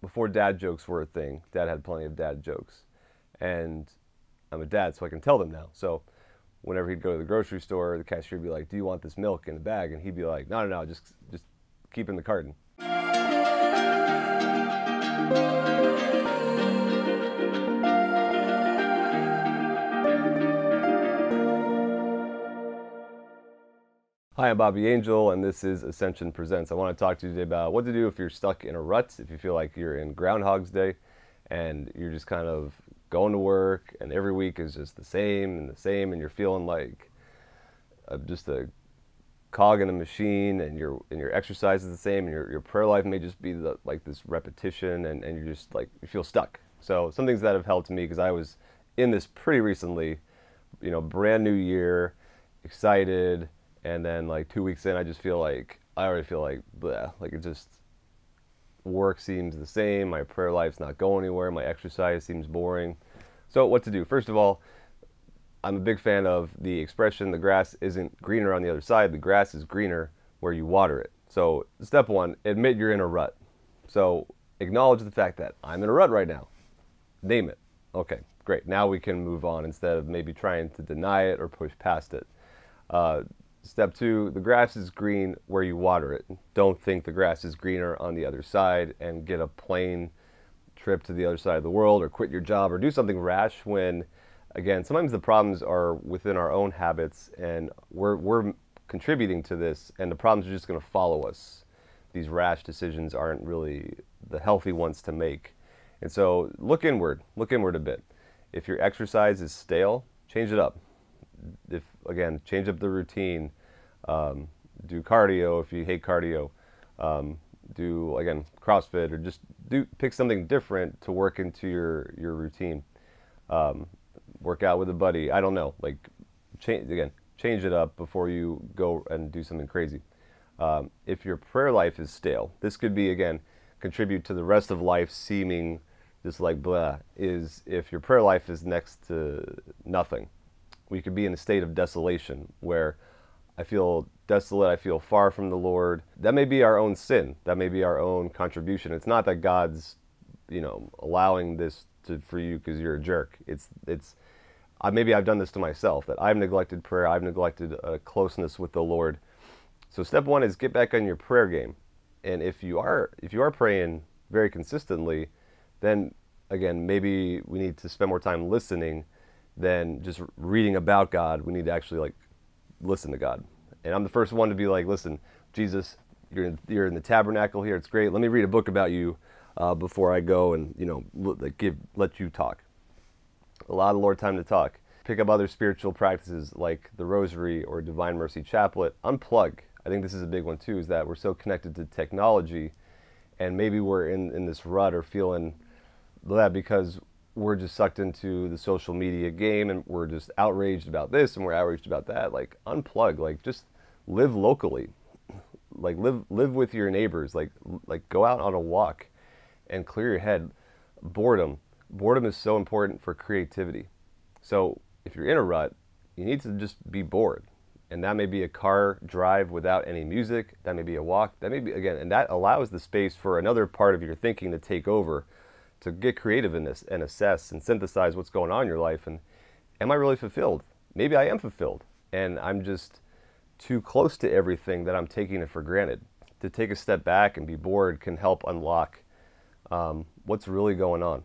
before dad jokes were a thing, dad had plenty of dad jokes. And I'm a dad, so I can tell them now. So whenever he'd go to the grocery store, the cashier would be like, "Do you want this milk in the bag?" And he'd be like, "No, no, no, just keep it in the carton." Hi, I'm Bobby Angel, and this is Ascension Presents. I want to talk to you today about what to do if you're stuck in a rut, if you feel like you're in Groundhog's Day, and you're just kind of going to work, and every week is just the same and the same, and you're feeling like just a cog in a machine, and your exercise is the same, and your prayer life may just be like this repetition, and you're just like, you feel stuck. So some things that have helped me, because I was in this pretty recently, brand new year, excited. And then like 2 weeks in, I already feel like, bleh, like it just, work seems the same, my prayer life's not going anywhere, my exercise seems boring. So what to do? First of all, I'm a big fan of the expression, the grass isn't greener on the other side, the grass is greener where you water it. So step one, admit you're in a rut. So acknowledge the fact that I'm in a rut right now. Name it. Okay, great. Now we can move on instead of maybe trying to deny it or push past it. Step two, the grass is green where you water it. Don't think the grass is greener on the other side and get a plane trip to the other side of the world or quit your job or do something rash when, again, sometimes the problems are within our own habits and we're contributing to this, and the problems are just going to follow us. These rash decisions aren't really the healthy ones to make. And so look inward a bit. If your exercise is stale, change it up. Change up the routine. Do cardio if you hate cardio. Do, again, CrossFit, or just pick something different to work into your routine. Work out with a buddy. I don't know. Like, change it up before you go and do something crazy. If your prayer life is stale, this could be, again, contribute to the rest of life seeming just like blah, is if your prayer life is next to nothing. We could be in a state of desolation where I feel desolate, I feel far from the Lord. That may be our own sin. That may be our own contribution. It's not that God's, allowing this for you because you're a jerk. Maybe I've done this to myself, that I've neglected prayer, I've neglected a closeness with the Lord. So step one is get back on your prayer game. And if you are praying very consistently, then again, maybe we need to spend more time listening than just reading about God. We need to actually listen to God. And I'm the first one to be like, listen, Jesus, you're in the tabernacle here. It's great. Let me read a book about you before I go and let you talk. Allow the Lord time to talk. Pick up other spiritual practices like the Rosary or Divine Mercy Chaplet. Unplug. I think this is a big one too. Is that we're so connected to technology, and maybe we're in this rut or feeling that because we're just sucked into the social media game and we're just outraged about this and we're outraged about that. Like, unplug, just live locally, live with your neighbors, go out on a walk and clear your head. Boredom is so important for creativity. So if you're in a rut, you need to just be bored. And that may be a car drive without any music. That may be a walk. That may be, again, and that allows the space for another part of your thinking to take over, to get creative in this and assess and synthesize what's going on in your life. And am I really fulfilled? Maybe I am fulfilled, and I'm just too close to everything that I'm taking it for granted. To take a step back and be bored can help unlock what's really going on.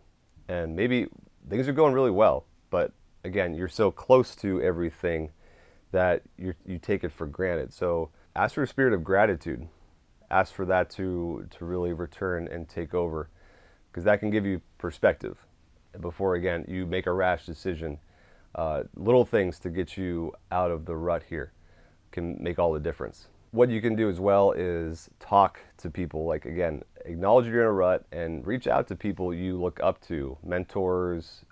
And maybe things are going really well, but again, you're so close to everything that you take it for granted. So ask for a spirit of gratitude. Ask for that to really return and take over, because that can give you perspective before, again, you make a rash decision. Little things to get you out of the rut here can make all the difference. What you can do as well is talk to people. Again, acknowledge you're in a rut and reach out to people you look up to, mentors,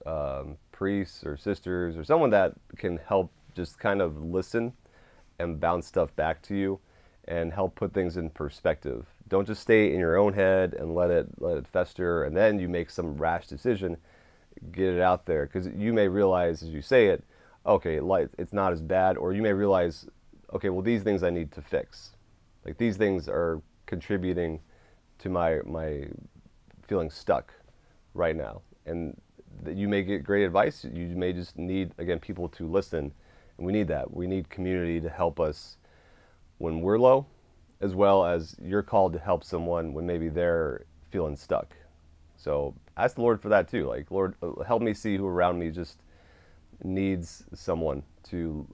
priests or sisters, or someone that can help just kind of listen and bounce stuff back to you and help put things in perspective. Don't just stay in your own head and let it fester, and then you make some rash decision. Get it out there, because you may realize as you say it, okay, it's not as bad, or you may realize, okay, well, these things I need to fix. These things are contributing to my feeling stuck right now. And you may get great advice. You may just need, again, people to listen. And we need that. We need community to help us when we're low, as well as you're called to help someone when maybe they're feeling stuck. So ask the Lord for that too. Like, Lord, help me see who around me just needs someone to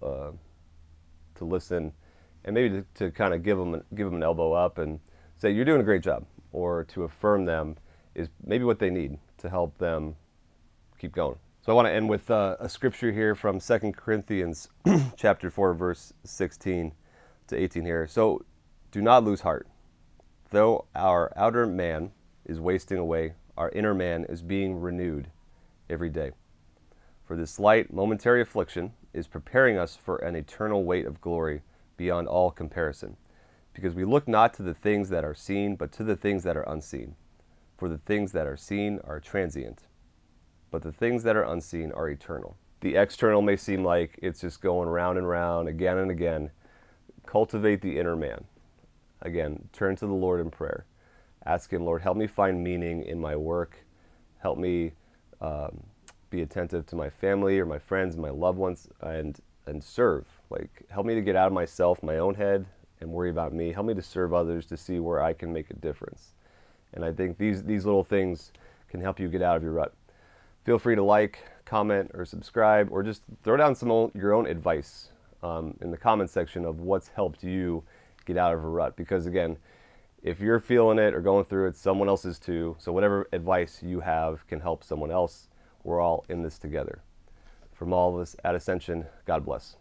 listen, and maybe to kind of give them an elbow up and say, you're doing a great job, or to affirm them is maybe what they need to help them keep going. So I want to end with a scripture here from 2 Corinthians chapter 4, verse 16 to 18 here. So do not lose heart. Though our outer man is wasting away, our inner man is being renewed every day. For this light, momentary affliction is preparing us for an eternal weight of glory beyond all comparison, because we look not to the things that are seen, but to the things that are unseen. For the things that are seen are transient, but the things that are unseen are eternal. The external may seem like it's just going round and round again and again. Cultivate the inner man. Again, turn to the Lord in prayer. Ask Him, Lord, help me find meaning in my work. Help me be attentive to my family or my friends, my loved ones, and serve. Like, help me to get out of myself, my own head, and worry about me. Help me to serve others, to see where I can make a difference. And I think these little things can help you get out of your rut. Feel free to like, comment, or subscribe, or just throw down your own advice in the comment section of what's helped you get out of a rut. Because again, if you're feeling it or going through it, someone else is too. So whatever advice you have can help someone else. We're all in this together. From all of us at Ascension, God bless.